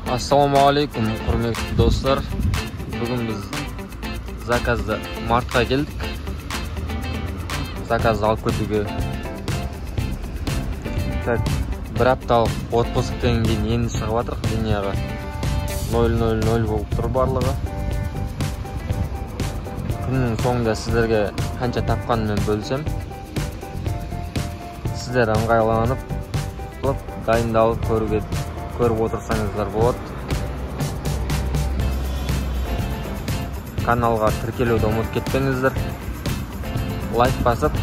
Assalomu alaykum, hurmatli do'stlar. Bugun biz zakazda martga keldik. Zakazni olib ketdik. Bir haftalik отпусктан keyin endi chiqib o'tirib dunyoga. 000 bo'lib turib barlig'i. Kunning so'ngida sizlarga qancha topganimni bo'lsam, sizlar ыңғайланып, dayındalып көріп отырсаңыздар болады. Каналға тіркелуді ұмытып кетпеңіздер. Лайк басып,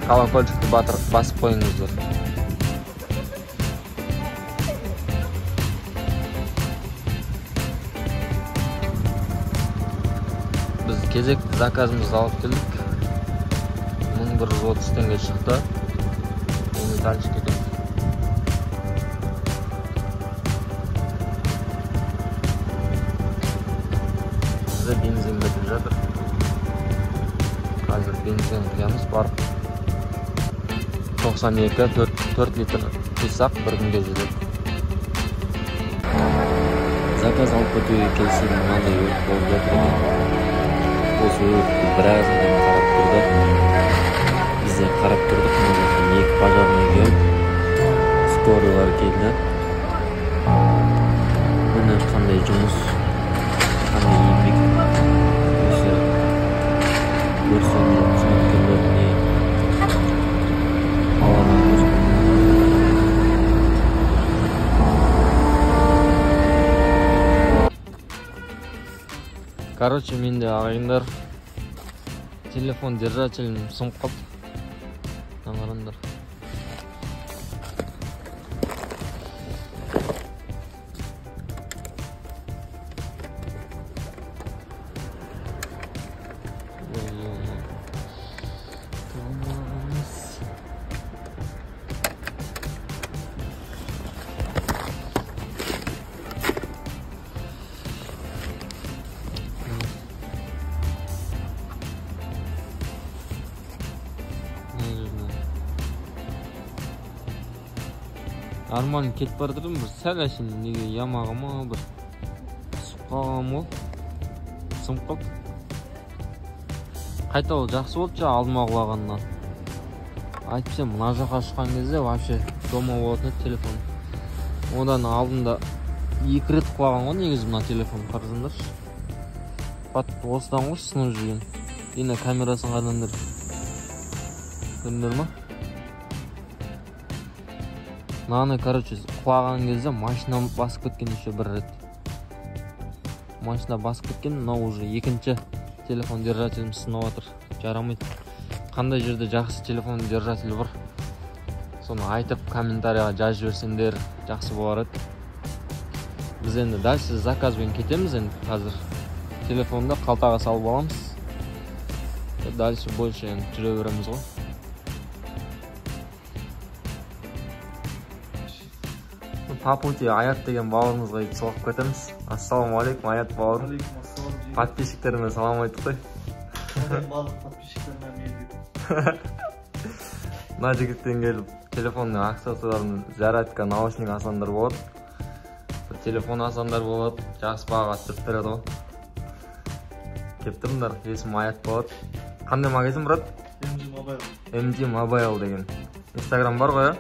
колокольчикті басып қойыңыздар. Біз кезекті заказымызды алып келдік. 1130 теңге шықты. Оны дальше кетеміз. Benzin bitib жатыр. Қазір бензин құямыз бар. 92 4 литр құйсақ бір күнге жетеді. Заказ алып кетуге келсем мынандай өрт болып жатыр екен. Осы өртті біразын қарап тұрды. Біз де қарап тұрдық. Екі пожарный келіп, скорыйлар келді. Міне қандай жұмыс, қандай еңбек. Короче, менде ағайындар телефон держателім сынып қалды. Аңғарыңдар. Арман кетіп бара тұрмын, бір сәл әшейін неге ямағыма бір түсіп қалғам ол. Сынып қалды. Қайта ол жақсы болды жа алдыма құлағаннан. Айтпасам, мына жаққа шыққан кезде вообще дома болатын телефон. Одан алдында 2 рет құлаған ғой негізі мына телефон, қарасаңдаршы. Осыдан ғой сынып жүрген. Енді камерасын қадаңдар. Көрдіңдер ма? Наны, короче, құлаған кезде машина басып кеткен еще бір рет. Машина басып кеткен, но уже екінші телефон держателім сынып отыр. Жарамайды. Қандай жерде жақсы телефон держателі бар? Соны айтып, комментарияға жазып жіберсеңдер жақсы болар еді. Біз енді дальше заказбен кетеміз енді қазір. Телефонды қалтаға салып аламыз. Дальше больше енді жүре береміз ғой. По пути Аят деген бауырымызға соғып кетеміз. Ассаламу алейкум, Аят бауыр. Подписчиктеріме салам айттық қой. Барлық подписчиктеріме мейірбек. Мына жігіттен келіп, телефонның аксессуарларын зарядка, наушник асандар болады. Телефон асандар болады, жақсы бағаға түсіріп береді ғой. Кеп тұрыңдар, есім Аят болады. Қандай магазин, брат? MG Mobile деген. Инстаграм бар ғой,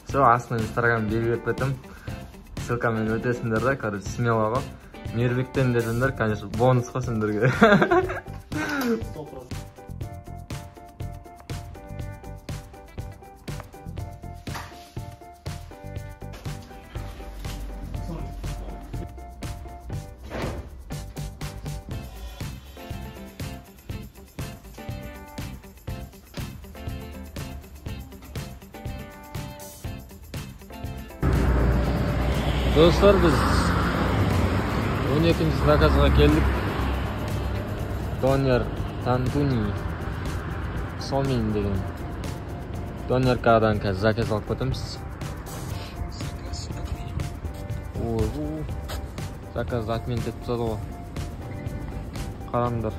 Все, астына инстаграм белгілеп кетем. Ссылкамен өтесіңдер да, короче, смело ғой. Мейірбектен десеңдер, конечно, бонус қой сендерге. Dostlar, biz 12. zakazға келдік. Донер Тантуни Сомин деген донеркадан қазір заказ алып кетеміз. Заказ отмен етіп тастады ғой. Қараңдар.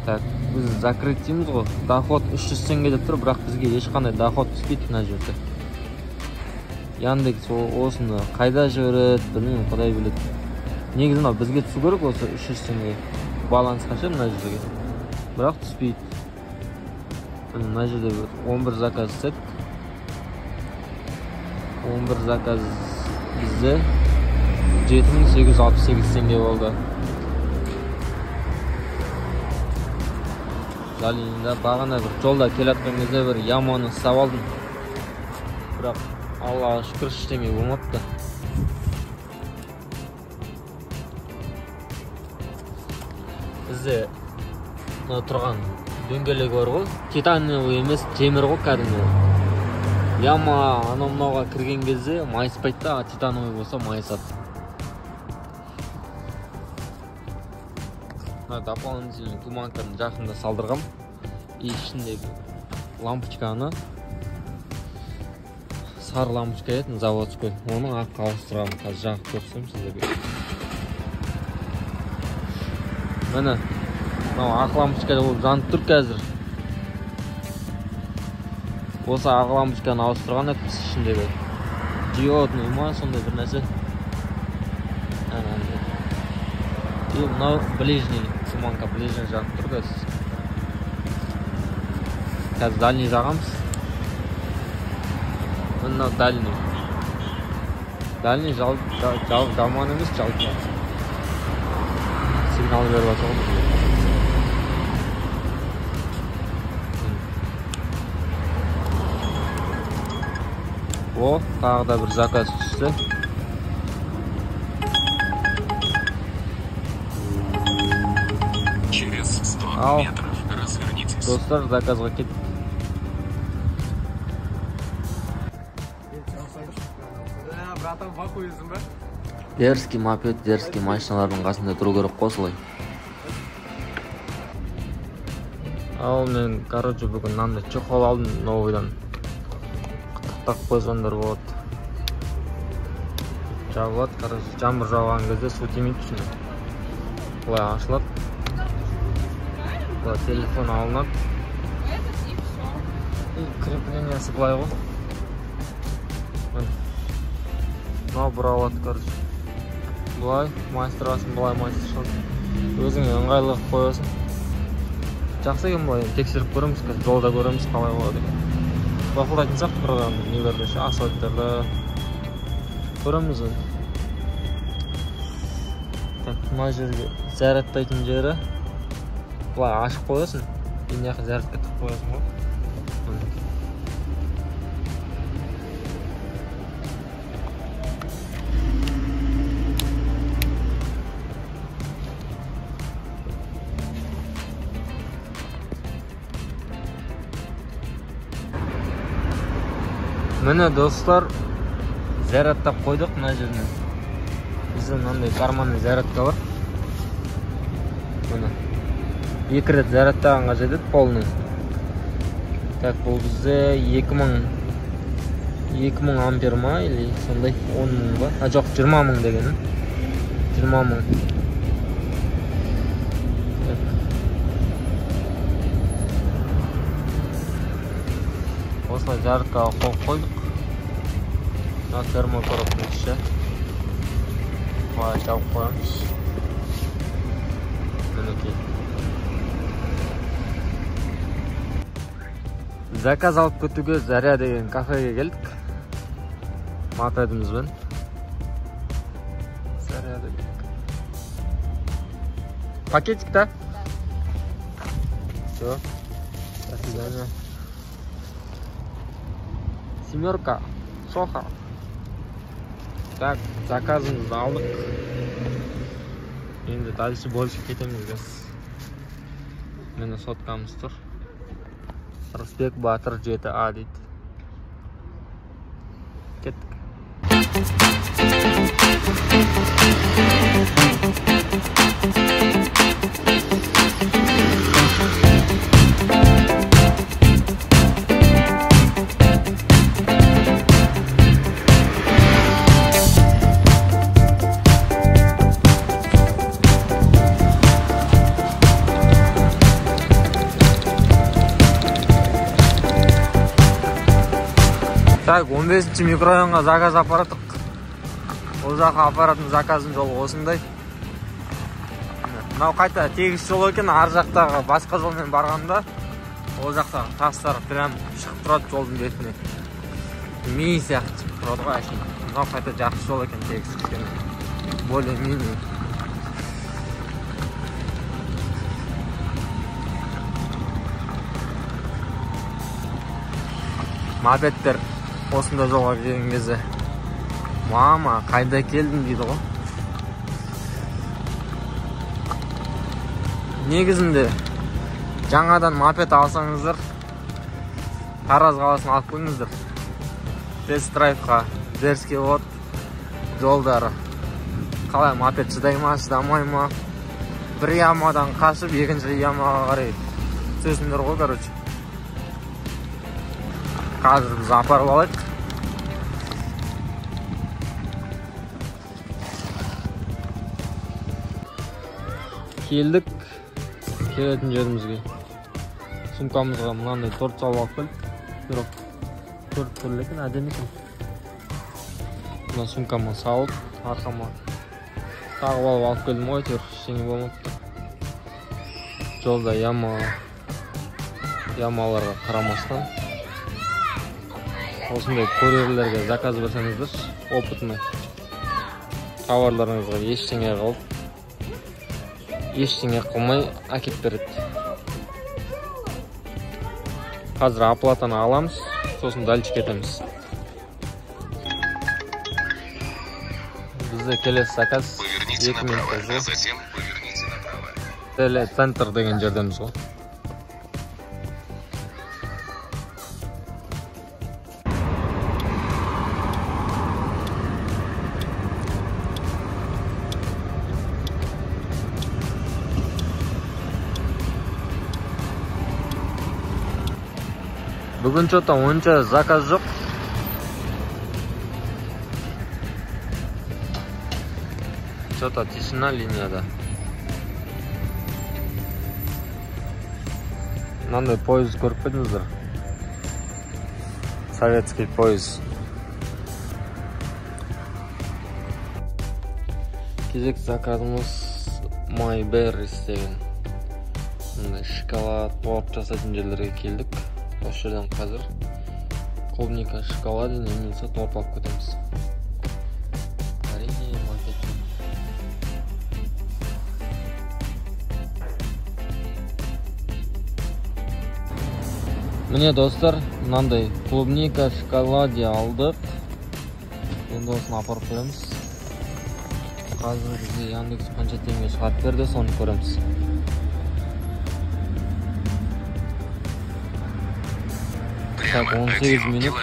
Так, biz закрыть дейміз ғой. Доход 300 теңге деп тұр, бірақ бізге ешқандай доход түспейді мына жерде. Яндекс осыны қайда жібереді, білмеймін, құдай біледі. Негізі мына бізге түсу керек осы 300 теңге балансқа ше мына жерге. Бірақ түспейді. Мына жерде 11 заказ істедік. 11 заказ бізде 7868 теңге болды. Далинда бағана бір жолда келатқан кезде бір яманы ұстап алдым. Бірақ Аллаға шүкір ештеңе болмапты. Бізде тұрған дөңгелегі бар ғой, титановый емес, темір ғой кәдімгі. Яма анау-мынауға кірген кезде майыспайды да, титановый болса майысады. Дополнительный туманканы жақында салдырғам. Ішіндегі лампочканы сары лампочка етін заводской. Оны аққа ауыстырғам. Қазір жағып көрсем сіздерге. Міне, ақ лампочка болып жанып тұр қазір. Осы ақ лампочканы ауыстырған екпіз ішіндегі. Диодный ма, сондай бір нәрсе. И мынау ближний, туманка ближний жағып тұр қазір. Қазір дальний жағамыз. Мынау дальний. Дальний жалман емес, жалпы. Сигнал беріп атыр. О, тағы да бір заказ түсті. Через 100 метров развернитесь. Достар, заказға кеттік. Дерзкий мопед, дерзкий машиналардың қасында тұру керек қосылай. Ал мен, короче, бүгін мынандай чехол алдым новыйдан. Қытықтап қойғандар болады. Жабылады, короче, жаңбыр жауған кезде су тимейді ішіне. Бұлай ашылады. Бұлай телефон алынады. И креплениясы бұлай ғой. Мынау бұралады, короче. Бұлай майыстырасын, бұлай майыстыршады. Өзіңе ыңғайлы қойасың. Жақсы екен бұлай, тексеріп көреміз, жолда көреміз қалай болады. Бақылдайтын сақ тұрған нелерде, асфальттарда көреміз. Мына жерге зарядтайтын жері бұлай ашып қоясың. Ең яқы зарядқа тік қоясың ғой. Міне достар, зарядтап қойдық мына жеріне. Біздің мынандай карманный зарядка бар. Міне. 2 рет зарядтағанға жетеді полный. Так, бұл бізде 2000 ампер ма или сондай 10 мың ба? Жоқ, 20 мың дегені. 20 мың. Осылай жарыққа қойып қойдық. Мына термокоробтың іші. Бұлай жауып қоямыз. Мінекей. Заказ алып кетуге Заря деген кафеге келдік. Мопедімізбен. Заря деген. Пакетик, да? Все. До свидания. Семерка, Соха. Так, заказымызды алдық. Енді дальше больше кетеміз біз. Мені соткамыз тұр. Рысбек Батыр 7А дейді. Кеттік. Так, 15-ші микрорайонға заказ апаратық. Ол жаққа апаратын заказын жолы осындай. Мынау қайта тегіс жол екен, ар жақтағы басқа жолмен барғанда ол жақтағы тастар прям шығып тұрады жолдың бетіне. Ми сияқты шығып тұрады ғой әшейін. Мынау қайта жақсы жол екен, тегіс екен. Более мини. Мопедтер осында жолға келген кезде мама, қайда келдің дейді ғой. Негізінде жаңадан мопед алсаңыздар, Тараз қаласын алып қойыңыздар. Тест-драйвқа дерске от жолдары. Қалай мопед шыдай ма, шыдамай ма? Бір ямадан қашып, екінші ямаға қарай түсесіңдер ғой, короче. Қазір біз апарып алайық. Келдік келетін жерімізге. Сумкамызға мынандай торт салып алып келдік. Бірақ торт түрлі екен, әдемі екен. Мына сумкама салып, арқама тағып алып келдім ғой, ештеңе болмапты. Жолда ямаларға қарамастан осындай курьерлерге заказ берсеңіздер, опытный товарларыңызға ештеңе қылмай әкеп береді. Қазір оплатаны аламыз, сосын дальше кетеміз. Бізде келесі заказ 2 минутта жол. Телецентр деген жердеміз ғой. Бүгін что-то онша заказ жоқ. Что-то тишина линияда. Мынандай поезд көріп педіңіздер? Советский поезд. Кезек заказымыз My Berries деген. Шоколад, торт жасайтын жерлерге келдік. Осы жерден қазір клубника шоколад немесе торт алып кетеміз. Әрине маркеттен. Міне достар, мынандай клубника шоколаде алдық. Енді осыны апарып көреміз. Қазір бізге Яндекс қанша теңге шығарып берді, соны көреміз. Так, 18 минут,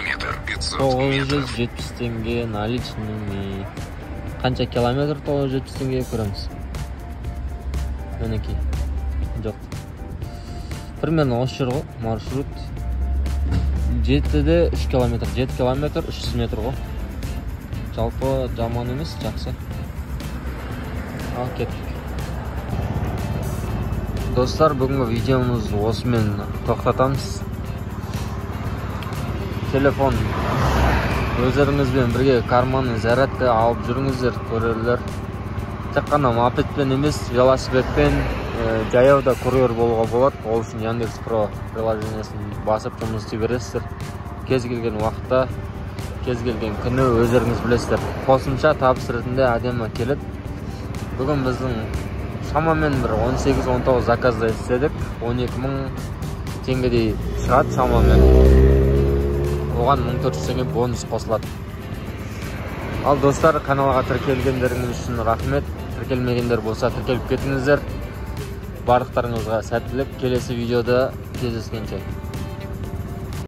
970 теңге наличными. Қанша километр 970 теңге көреміз. Мінекей. Жоқ. Примерно осы жер ғой, маршрут. 7-де 3 километр, 7 километр 300 метр ғой. Жалпы жаман емес, жақсы. Ал кеттік. Достар, бүгінгі видеомыз осымен тоқтатамыз. Телефон өздеріңізбен бірге карманы зарядка алып жүріңіздер, көрерлер. Тек қана мопедпен емес, велосипедпен жаяуда курьер болуға болады. Ол үшін Яндекс Про приложениесін басып жұмыс істей бересіздер. Кез келген уақытта, кез келген күні өздеріңіз білесіздер. Қосымша табыс ретінде әдемі келеді. Бүгін біздің шамамен бір 18-19 заказда істедік. 12.000 теңгедей шығады шамамен. Оған 1400 теңге бонус қосылады. Ал достар, каналға тіркелгендеріңіз үшін рахмет. Тіркелмегендер болса тіркеліп кетіңіздер. Барлықтарыңызға сәттілік. Келесі видеода кездескенше.